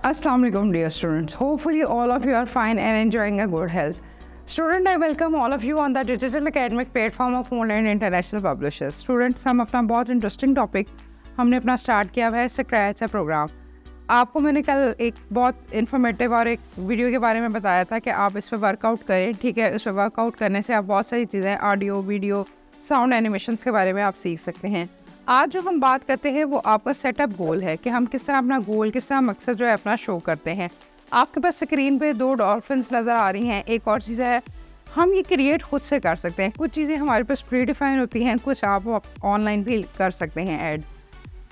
Assalamu alaikum dear students. Hopefully all of you are fine and enjoying a good health. Student, I welcome all of you on the digital academic platform of online international publishers. Students, हम अपना बहुत interesting topic हमने अपना start किया हुआ है scratch programme. आपको मैंने कल एक बहुत इन्फॉर्मेटिव और एक वीडियो के बारे में बताया था कि आप इस पर वर्कआउट करें, ठीक है। इस पर वर्कआउट करने से आप बहुत सारी चीज़ें ऑडियो, वीडियो, साउंड एनिमेशंस के बारे में आप सीख सकते हैं। आज जो हम बात करते हैं वो आपका सेटअप गोल है कि हम किस तरह अपना गोल, किस तरह मकसद जो है अपना शो करते हैं। आपके पास स्क्रीन पे 2 डॉल्फिन्स नज़र आ रही हैं। एक और चीज़ है, हम ये क्रिएट खुद से कर सकते हैं। कुछ चीज़ें हमारे पास प्री डिफाइन होती हैं, कुछ आप ऑनलाइन भी कर सकते हैं add.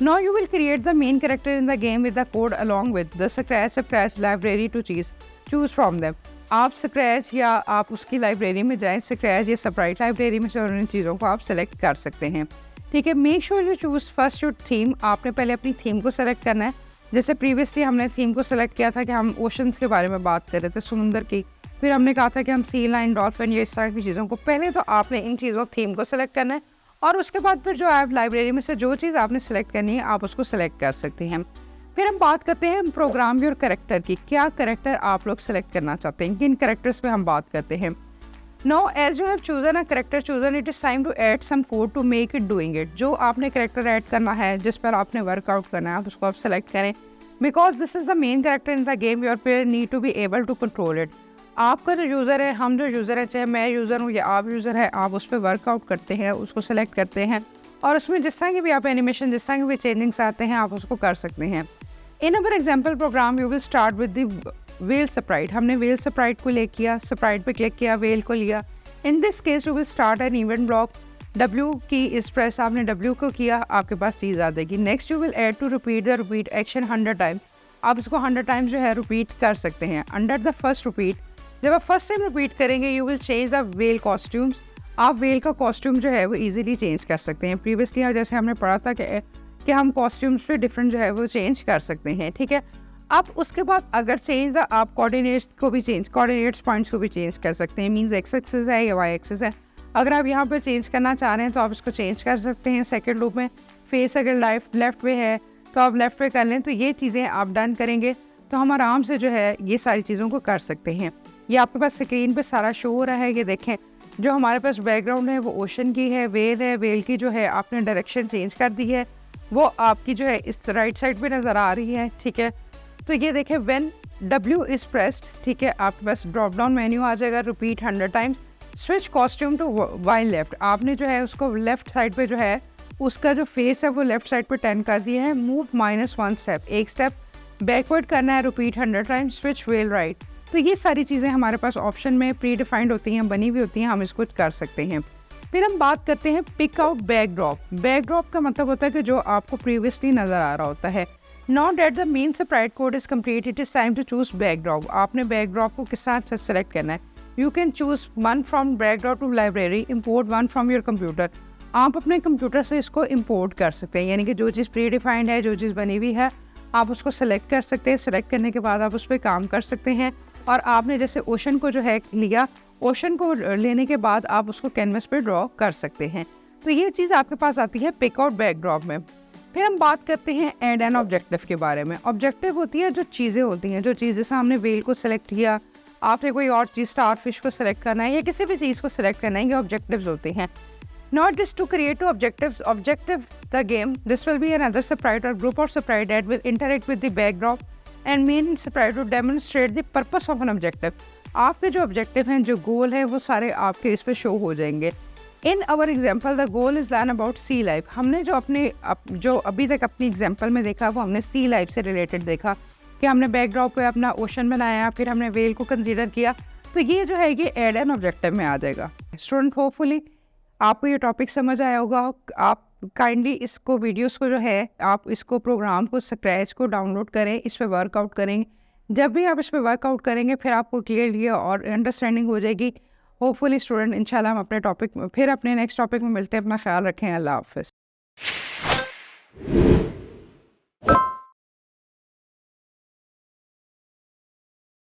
Now you will create the main character in the game with the code along with the Scratch library to choose from them. आप Scratch या आप उसकी लाइब्रेरी में जाएं, Scratch या Sprite लाइब्रेरी में से उन चीज़ों को आप सेलेक्ट कर सकते हैं, ठीक है। Make sure you choose first your theme. आपने पहले अपनी थीम को सेलेक्ट करना है। जैसे प्रीवियसली हमने थीम को सेलेक्ट किया था कि हम ओशंस के बारे में बात कर रहे थे, समुंदर की। फिर हमने कहा था कि हम सी लाइन, डॉल्फिन या इस तरह की चीज़ों को, पहले तो आपने इन चीज़ों थीम को सेलेक्ट करना है और उसके बाद फिर जो आप लाइब्रेरी में से जो चीज़ आपने सेलेक्ट करनी है आप उसको सेलेक्ट कर सकते हैं। फिर हम बात करते हैं प्रोग्राम योर कैरेक्टर की। क्या कैरेक्टर आप लोग सेलेक्ट करना चाहते हैं, किन कैरेक्टर्स पे हम बात करते हैं। Now as you have chosen a character chosen, it is time to add some code to make it doing it. जो आपने कैरेक्टर ऐड करना है, जिस पर आपने वर्कआउट करना है, उसको आप सेलेक्ट करें। Because this is the main character in the game, your player need to be able to control it. आपका जो यूज़र है, हम जो यूज़र है, चाहे मैं यूज़र हूँ या आप यूज़र है, आप उस पर वर्कआउट करते हैं, उसको सेलेक्ट करते हैं और उसमें जिस तरह की भी आप एनिमेशन, जिस तरह की भी चेंजिंग्स आते हैं, आप उसको कर सकते हैं। In our example program you will start with the whale sprite. हमने व्हेल स्प्राइट को ले किया, स्प्राइट पे क्लिक किया, व्हेल को लिया। In this case you will start an event block. W की इस प्रेस, आपने W को किया, आपके पास चीज़ आ जाएगी। Next you will add to repeat action 100 time. आप इसको 100 टाइम्स जो है रिपीट कर सकते हैं। अंडर द फर्स्ट रिपीट, जब आप फर्स्ट टाइम रिपीट करेंगे, you will change the well costumes. आप वेल का कॉस्ट्यूम जो है वो इजीली चेंज कर सकते हैं। प्रीवियसली जैसे हमने पढ़ा था कि हम कॉस्ट्यूम्स पे डिफरेंट जो है वो चेंज कर सकते हैं, ठीक है। आप उसके बाद अगर चेंज आप कोऑर्डिनेट्स को भी चेंज, कोऑर्डिनेट्स पॉइंट्स को भी चेंज कर सकते हैं। मींस एक्स एक्सिस है या वाई एक्सिस है। अगर आप यहाँ पे चेंज करना चाह रहे हैं तो आप इसको चेंज कर सकते हैं सेकेंड लूप में। फेस अगर लेफ्ट पे है तो आप लेफ्ट पे कर लें। तो ये चीज़ें आप डन करेंगे तो हम आराम से जो है ये सारी चीज़ों को कर सकते हैं। ये आपके पास स्क्रीन पे सारा शो हो रहा है। ये देखें, जो हमारे पास बैकग्राउंड है वो ओशन की है, वेल की जो है आपने डायरेक्शन चेंज कर दी है, वो आपकी जो है इस राइट साइड पे नज़र आ रही है, ठीक है। तो ये देखें, व्हेन W इज़ प्रेस्ड, ठीक है, आपके पास ड्रॉप डाउन मेन्यू आ जाएगा। Repeat 100 times, switch costume to Y left. आपने जो है उसको लेफ्ट साइड पे जो है उसका जो फेस है वो लेफ्ट साइड पे टर्न कर दिया है। मूव -1 स्टेप, एक स्टेप बैकवर्ड करना है। Repeat 100 times, switch well right. तो ये सारी चीज़ें हमारे पास ऑप्शन में प्री डिफाइंड होती हैं, बनी हुई होती हैं, हम इसको कर सकते हैं। फिर हम बात करते हैं पिक आउट बैकड्रॉप। बैकड्रॉप का मतलब होता है कि जो आपको प्रीवियसली नज़र आ रहा होता है। Now that the main sprite code is complete, it is time to choose backdrop. आपने backdrop को किस तरह से सेलेक्ट करना है। You can choose one from backdrop to library, import one from your computer. आप अपने कंप्यूटर से इसको import कर सकते हैं, यानी कि जो चीज़ प्री डिफाइंड है, जो चीज़ बनी हुई है, आप उसको सेलेक्ट कर सकते हैं। सेलेक्ट करने के बाद आप उस पर काम कर सकते हैं। और आपने जैसे ओशन को जो है लिया, ओशन को लेने के बाद आप उसको कैनवस पे ड्रॉ कर सकते हैं। तो ये चीज़ आपके पास आती है पिक आउट बैकड्रॉप में। फिर हम बात करते हैं एड एन ऑब्जेक्टिव के बारे में। ऑब्जेक्टिव होती है जो चीज़ें होती हैं, जो चीज़, जैसे हमने वेल को सेलेक्ट किया, आपने कोई और चीज़ स्टार फिश को सेलेक्ट करना है या किसी भी चीज़ को सेलेक्ट करना है, ये ऑब्जेक्टिव्स होते हैं। Not this to create objective the game, this will be another sprite or group of sprite that will interact with the backdrop and main sprite to demonstrate the purpose of an objective. आपके जो objective हैं, जो गोल है, वो सारे आपके इस पर शो हो जाएंगे। In our example the goal is learn about sea life. हमने जो अभी तक अपनी एग्जाम्पल में देखा वो हमने सी लाइफ से रिलेटेड देखा कि हमने बैकड्रॉप पे अपना ओशन बनाया, फिर हमने वेल को कंसीडर किया। तो ये जो है ये एड एन ऑब्जेक्टिव में आ जाएगा। स्टूडेंट, होपफुली आपको ये टॉपिक समझ आया होगा। आप काइंडली इसको, वीडियोस को जो है, आप इसको प्रोग्राम को, स्क्रैच को डाउनलोड करें, इस पर वर्कआउट करें। जब भी आप इस पर वर्कआउट करेंगे फिर आपको क्लियरली और अंडरस्टैंडिंग हो जाएगी। होपफुली स्टूडेंट, इंशाल्लाह हम अपने टॉपिक में फिर अपने नेक्स्ट टॉपिक में मिलते हैं। अपना ख्याल रखें। अल्लाह हाफ़िज़।